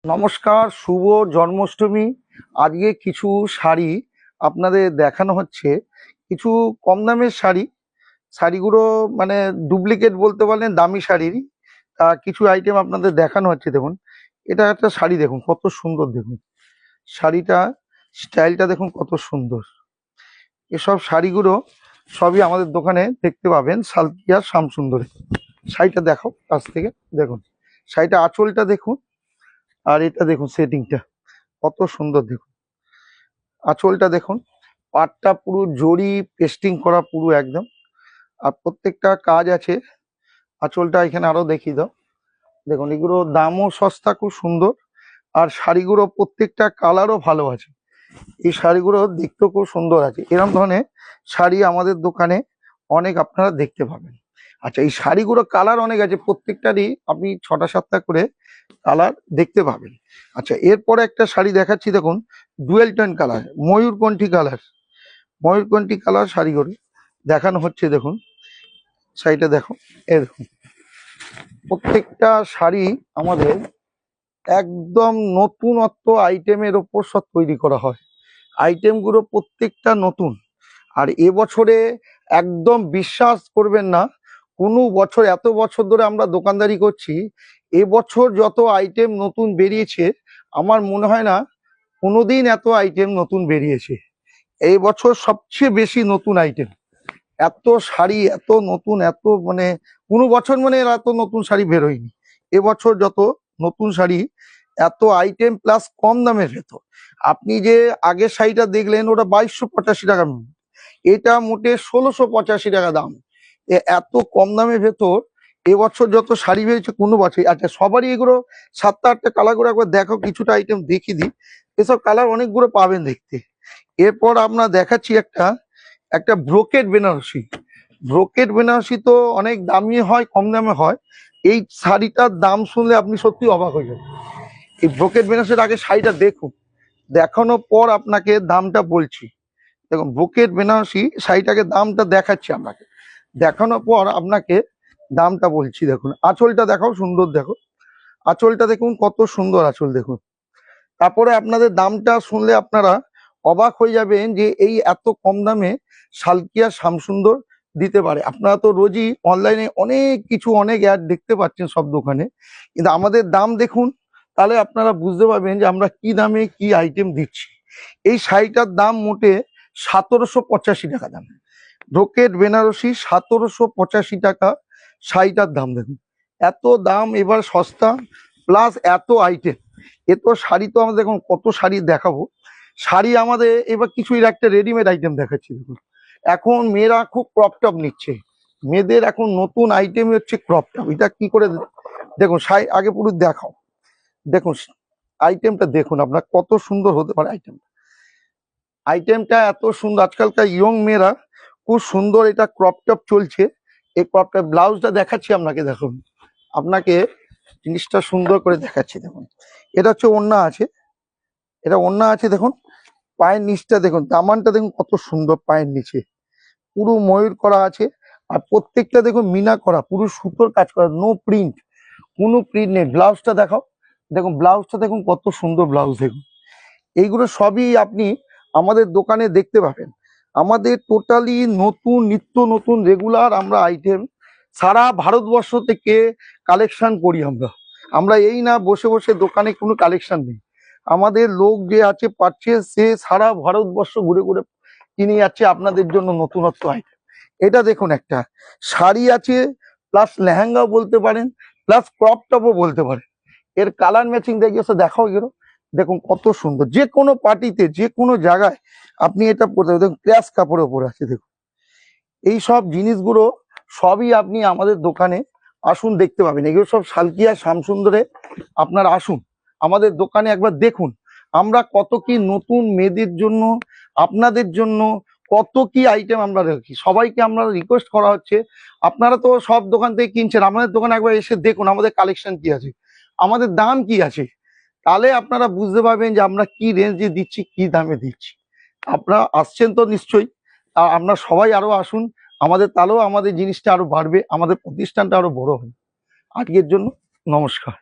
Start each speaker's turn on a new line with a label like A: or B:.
A: নমস্কার, শুভ জন্মাষ্টমী। আজকে কিছু শাড়ি আপনাদের দেখানো হচ্ছে, কিছু কম দামের শাড়ি। শাড়িগুলো মানে ডুপ্লিকেট বলতে পারেন, দামি শাড়িরই। কিছু আইটেম আপনাদের দেখানো হচ্ছে। দেখুন, এটা একটা শাড়ি, দেখুন কত সুন্দর। দেখুন শাড়িটা, স্টাইলটা দেখুন কত সুন্দর। এসব শাড়িগুলো সবই আমাদের দোকানে দেখতে পাবেন, সালকিয়া শ্যামসুন্দরে। শাড়িটা দেখাও কাছ থেকে। দেখুন শাড়িটা, আঁচলটা দেখুন, আর এটা দেখুন সেটিংটা কত সুন্দর। দেখুন আঁচলটা দেখুন, পাটটা পুরো জরি পেস্টিং করা পুরো একদম, আর প্রত্যেকটা কাজ আছে। আঁচলটা এখানে আরো দেখিয়ে দাও। দেখুন এগুলো দামও সস্তা, খুব সুন্দর। আর শাড়িগুলো প্রত্যেকটা কালারও ভালো আছে। এই শাড়িগুলো দেখতেও খুব সুন্দর আছে। এরকম ধরনের শাড়ি আমাদের দোকানে অনেক আপনারা দেখতে পাবেন। আচ্ছা, এই শাড়িগুলো কালার অনেক আছে, প্রত্যেকটারই আপনি 6টা 7টা করে কালার দেখতে পাবেন। আচ্ছা, এরপরে একটা শাড়ি দেখাচ্ছি। দেখুন ডুয়েল টোন কালার, ময়ূরকণ্ঠী কালার, ময়ূরকণ্ঠী কালার শাড়িগুলো দেখানো হচ্ছে। দেখুন শাড়িটা দেখো, এ দেখুন প্রত্যেকটা শাড়ি আমাদের একদম নতুনত্ব আইটেমের ওপর সব তৈরি করা হয়। আইটেমগুলো প্রত্যেকটা নতুন। আর এবছরে একদম বিশ্বাস করবেন না, কোনো বছর, এত বছর ধরে আমরা দোকানদারি করছি, এবছর যত আইটেম নতুন বেরিয়েছে আমার মনে হয় না কোনোদিন এত আইটেম নতুন বেরিয়েছে। এই বছর সবচেয়ে বেশি নতুন আইটেম। এত শাড়ি, এত নতুন, এত মানে কোনো বছর মানে এত নতুন শাড়ি বেরোয়নি। এবছর যত নতুন শাড়ি, এত আইটেম, প্লাস কম দামের ভেতর। আপনি যে আগের শাড়িটা দেখলেন ওটা 2285 টাকা, এটা মোটে 1685 টাকা দাম। এত কম দামের ভেতর এবছর যত শাড়ি বেরিয়েছে কোনো বছর। আচ্ছা, সবারই এগুলো 7টা 8টা কালার করে একবার দেখো, কিছুটা আইটেম দেখিয়ে দিই। এসব কালার অনেকগুলো পাবেন দেখতে। এরপর আমরা দেখাচ্ছি একটা একটা ব্রোকেট বেনারসি। ব্রোকেট বেনারসি তো অনেক দামি হয়, কম দামে হয়। এই শাড়িটার দাম শুনলে আপনি সত্যি অবাক হয়ে যাবেন। এই ব্রোকেট বেনারসির আগে শাড়িটা দেখুন, দেখানোর পর আপনাকে দামটা বলছি। দেখুন ব্রোকেট বেনারসি শাড়িটাকে দামটা দেখাচ্ছি আপনাকে, দেখানোর পর আপনাকে দামটা বলছি। দেখুন আঁচলটা দেখাও, সুন্দর দেখো আঁচলটা, দেখুন কত সুন্দর আঁচল। দেখুন তারপরে আপনাদের দামটা শুনলে আপনারা অবাক হয়ে যাবেন যে এই এত কম দামে সালকিয়া শ্যামসুন্দর দিতে পারে। আপনারা তো রোজই অনলাইনে অনেক কিছু, অনেক অ্যাড দেখতে পাচ্ছেন সব দোকানে, কিন্তু আমাদের দাম দেখুন, তাহলে আপনারা বুঝতে পারবেন যে আমরা কি দামে কি আইটেম দিচ্ছি। এই শাড়িটার দাম মোটে 1785 টাকা দাম। ব্রোকেট বেনারসি 1785 টাকা শাড়িটার দাম। দেখুন এত দাম, এবার সস্তা, প্লাস এত আইটেম। এ তো শাড়ি তো আমাদের এখন কত শাড়ি দেখাবো। শাড়ি আমাদের এবার কিছুই একটা রেডিমেড আইটেম দেখাচ্ছি। দেখুন এখন মেয়েরা খুব ক্রপ টপ নিচ্ছে, মেয়েদের এখন নতুন আইটেম হচ্ছে ক্রপ টপ। এটা কি করে দেখুন, শাড়ি আগে পুরো দেখাও। দেখুন আইটেমটা দেখুন আপনার কত সুন্দর হতে পারে আইটেমটা। আইটেমটা এত সুন্দর, আজকালকার ইয়ং মেয়েরা খুব সুন্দর এটা ক্রপ টপ চলছে। এই ক্রপ টপ ব্লাউজটা দেখাচ্ছি আপনাকে। দেখুন আপনাকে জিনিসটা সুন্দর করে দেখাচ্ছি। দেখুন এটা হচ্ছে ওড়না আছে, এটা ওড়না আছে। দেখুন পায়ের নিচটা দেখুন, দামানটা দেখুন কত সুন্দর, পায়ের নিচে পুরো ময়ূর করা আছে। আর প্রত্যেকটা দেখুন মিনা করা, পুরো সুতোর কাজ করা, নো প্রিন্ট, কোনো প্রিন্ট নেই। ব্লাউজটা দেখাও, দেখুন ব্লাউজটা দেখুন কত সুন্দর ব্লাউজ। দেখুন এইগুলো সবই আপনি আমাদের দোকানে দেখতে পাবেন। আমাদের টোটালি নতুন, নিত্য নতুন রেগুলার আমরা আইটেম সারা ভারতবর্ষ থেকে কালেকশন করি। আমরা এই না বসে বসে দোকানে কোনো কালেকশন নেই। আমাদের লোক যে আছে পারচেস, সে সারা ভারতবর্ষ ঘুরে ঘুরে কিনে যাচ্ছে আপনাদের জন্য নতুনত্ব আইটেম। এটা দেখুন একটা শাড়ি আছে, প্লাস লেহেঙ্গাও বলতে পারেন, প্লাস ক্রপ টপও বলতে পারেন। এর কালার ম্যাচিং দেখিয়েছে, দেখাও এগুলো। দেখুন কত সুন্দর, যে কোনো পার্টিতে, যে কোনো জায়গায় আপনি এটা পরতে পারেন। দেখুন ক্র্যাশ কাপড়ের উপরে আছে। দেখুন এই সব জিনিসগুলো সবই আপনি আমাদের দোকানে আসুন দেখতে পাবেন। এগুলো সব সালকিয়া শ্যামসুন্দরে। আপনারা আসুন আমাদের দোকানে একবার দেখুন আমরা কত কি নতুন মেয়েদের জন্য, আপনাদের জন্য কত কি আইটেম আমরা রাখি। সবাইকে আমরা রিকোয়েস্ট করা হচ্ছে, আপনারা তো সব দোকান থেকে কিনছেন, আমাদের দোকানে একবার এসে দেখুন আমাদের কালেকশন কি আছে, আমাদের দাম কি আছে। তাহলে আপনারা বুঝতে পারবেন যে আমরা কি রেঞ্জে দিচ্ছি, কি দামে দিচ্ছি। আপনারা আসছেন তো নিশ্চয়ই, আপনারা সবাই আরো আসুন আমাদের, তাহলেও আমাদের জিনিসটা আরো বাড়বে, আমাদের প্রতিষ্ঠানটা আরো বড় হবে। আজকের জন্য নমস্কার।